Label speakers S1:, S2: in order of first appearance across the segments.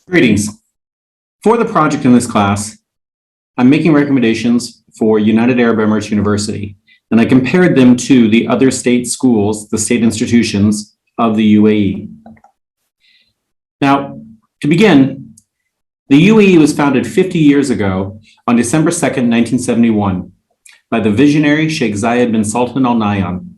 S1: Greetings. For the project in this class, I'm making recommendations for United Arab Emirates University, and I compared them to the other state schools, the state institutions of the UAE. Now, to begin, the UAE was founded 50 years ago on December 2nd, 1971, by the visionary Sheikh Zayed bin Sultan Al Nahyan.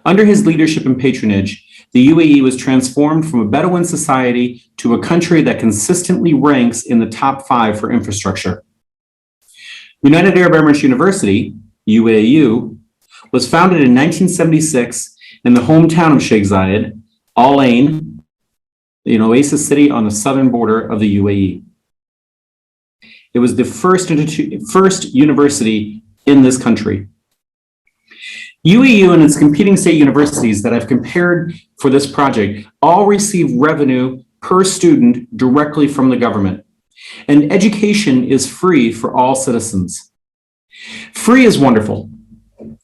S1: Under his leadership and patronage, the UAE was transformed from a Bedouin society to a country that consistently ranks in the top 5 for infrastructure. United Arab Emirates University, UAEU, was founded in 1976 in the hometown of Sheikh Zayed, Al Ain, an oasis city on the southern border of the UAE. It was the first university in this country. UAEU and its competing state universities that I've compared for this project all receive revenue per student directly from the government, and education is free for all citizens. Free is wonderful.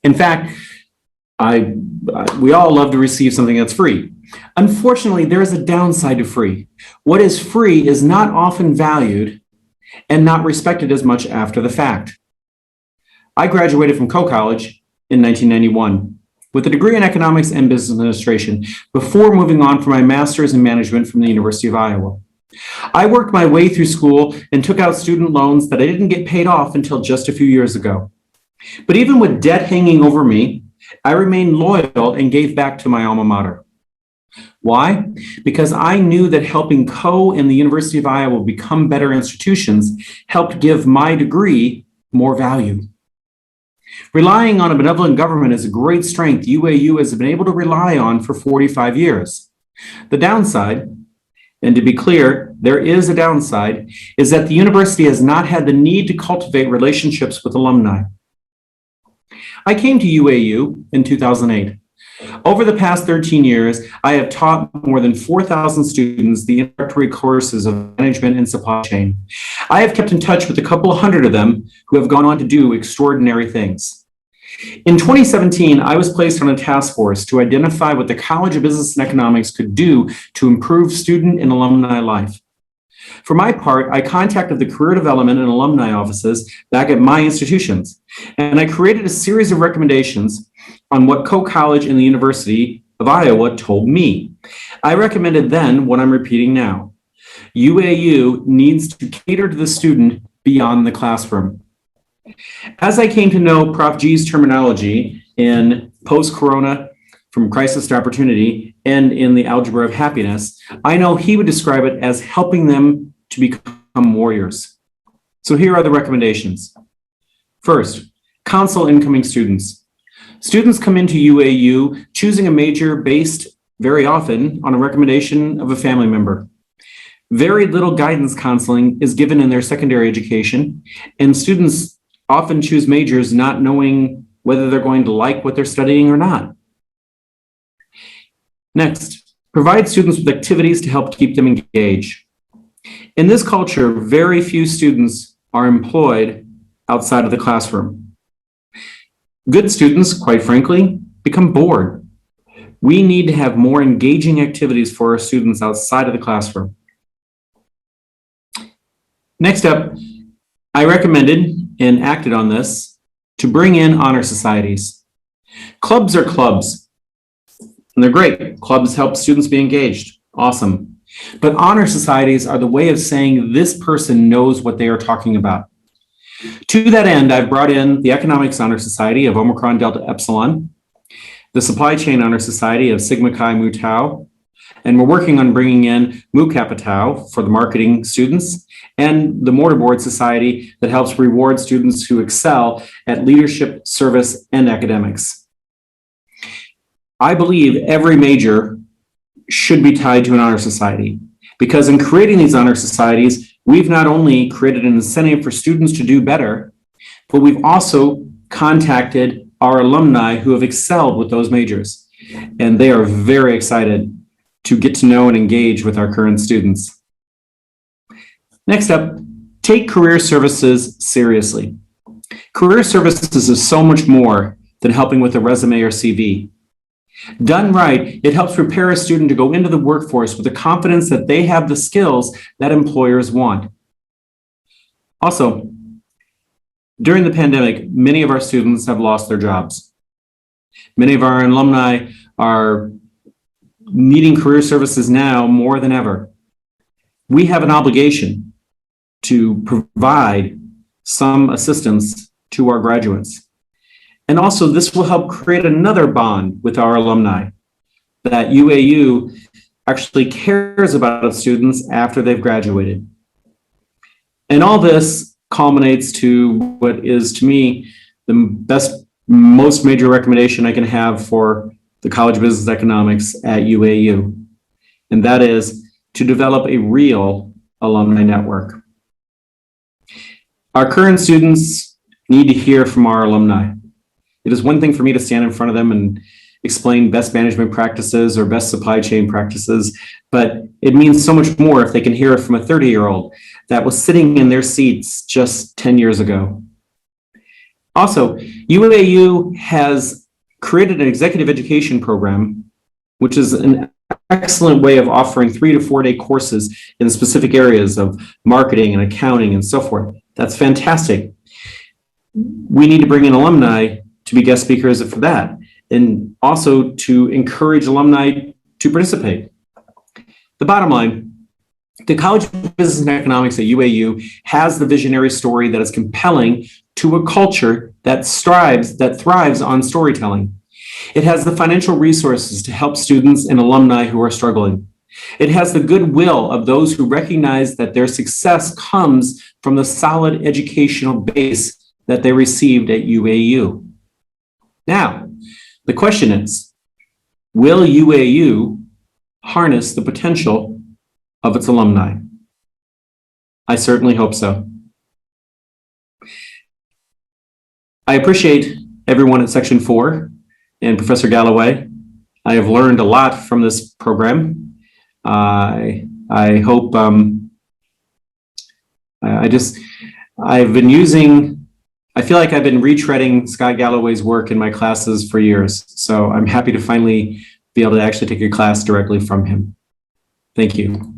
S1: In fact, we all love to receive something that's free. Unfortunately, there is a downside to free. What is free is not often valued and not respected as much after the fact. I graduated from College in 1991 with a degree in economics and business administration before moving on for my master's in management from the University of Iowa. I worked my way through school and took out student loans that I didn't get paid off until just a few years ago. But even with debt hanging over me, I remained loyal and gave back to my alma mater. Why? Because I knew that helping and the University of Iowa become better institutions helped give my degree more value. Relying on a benevolent government is a great strength UAEU has been able to rely on for 45 years. The downside, and to be clear, there is a downside, is that the university has not had the need to cultivate relationships with alumni. I came to UAEU in 2008. Over the past 13 years, I have taught more than 4,000 students the introductory courses of management and supply chain. I have kept in touch with a couple of hundred of them who have gone on to do extraordinary things. In 2017, I was placed on a task force to identify what the College of Business and Economics could do to improve student and alumni life. For my part, I contacted the career development and alumni offices back at my institutions, and I created a series of recommendations on what College and the University of Iowa told me. I recommended then what I'm repeating now. UAEU needs to cater to the student beyond the classroom. As I came to know Prof. G's terminology in post-corona, from crisis to opportunity, and in the algebra of happiness, I know he would describe it as helping them to become warriors. So here are the recommendations. First, counsel incoming students. Students come into UAEU choosing a major based very often on a recommendation of a family member. Very little guidance counseling is given in their secondary education, and students often choose majors not knowing whether they're going to like what they're studying or not. Next, provide students with activities to help keep them engaged. In this culture, very few students are employed outside of the classroom. Good students, quite frankly, become bored. We need to have more engaging activities for our students outside of the classroom. Next up, I recommended and acted on this to bring in honor societies. Clubs are clubs. And they're great. Clubs help students be engaged. Awesome. But honor societies are the way of saying this person knows what they are talking about. To that end, I've brought in the Economics Honor Society of Omicron Delta Epsilon, the Supply Chain Honor Society of Sigma Chi Mu Tau, and we're working on bringing in Mu Kappa Tau for the marketing students, and the Mortarboard Society that helps reward students who excel at leadership, service, and academics. I believe every major should be tied to an honor society, because in creating these honor societies, we've not only created an incentive for students to do better, but we've also contacted our alumni who have excelled with those majors, and they are very excited to get to know and engage with our current students. Next up, take career services seriously. Career services is so much more than helping with a resume or CV. Done right, it helps prepare a student to go into the workforce with the confidence that they have the skills that employers want. Also, during the pandemic, many of our students have lost their jobs. Many of our alumni are needing career services now more than ever. We have an obligation to provide some assistance to our graduates. And also, this will help create another bond with our alumni, that UAU actually cares about its students after they've graduated. And all this culminates to what is, to me, the best, most major recommendation I can have for the College of Business Economics at UAU, and that is to develop a real alumni network. Our current students need to hear from our alumni. It is one thing for me to stand in front of them and explain best management practices or best supply chain practices, but it means so much more if they can hear it from a 30-year-old that was sitting in their seats just 10 years ago. Also, UAU has created an executive education program, which is an excellent way of offering 3 to 4 day courses in specific areas of marketing and accounting and so forth. That's fantastic. We need to bring in alumni to be guest speakers for that, and also to encourage alumni to participate. The bottom line, the College of Business and Economics at UAU has the visionary story that is compelling to a culture that thrives on storytelling. It has the financial resources to help students and alumni who are struggling. It has the goodwill of those who recognize that their success comes from the solid educational base that they received at UAU. Now, the question is, will UAU harness the potential of its alumni? I certainly hope so. I appreciate everyone at Section 4 and Professor Galloway. I have learned a lot from this program. I hope, I feel like I've been retreading Scott Galloway's work in my classes for years. So I'm happy to finally be able to actually take a class directly from him. Thank you.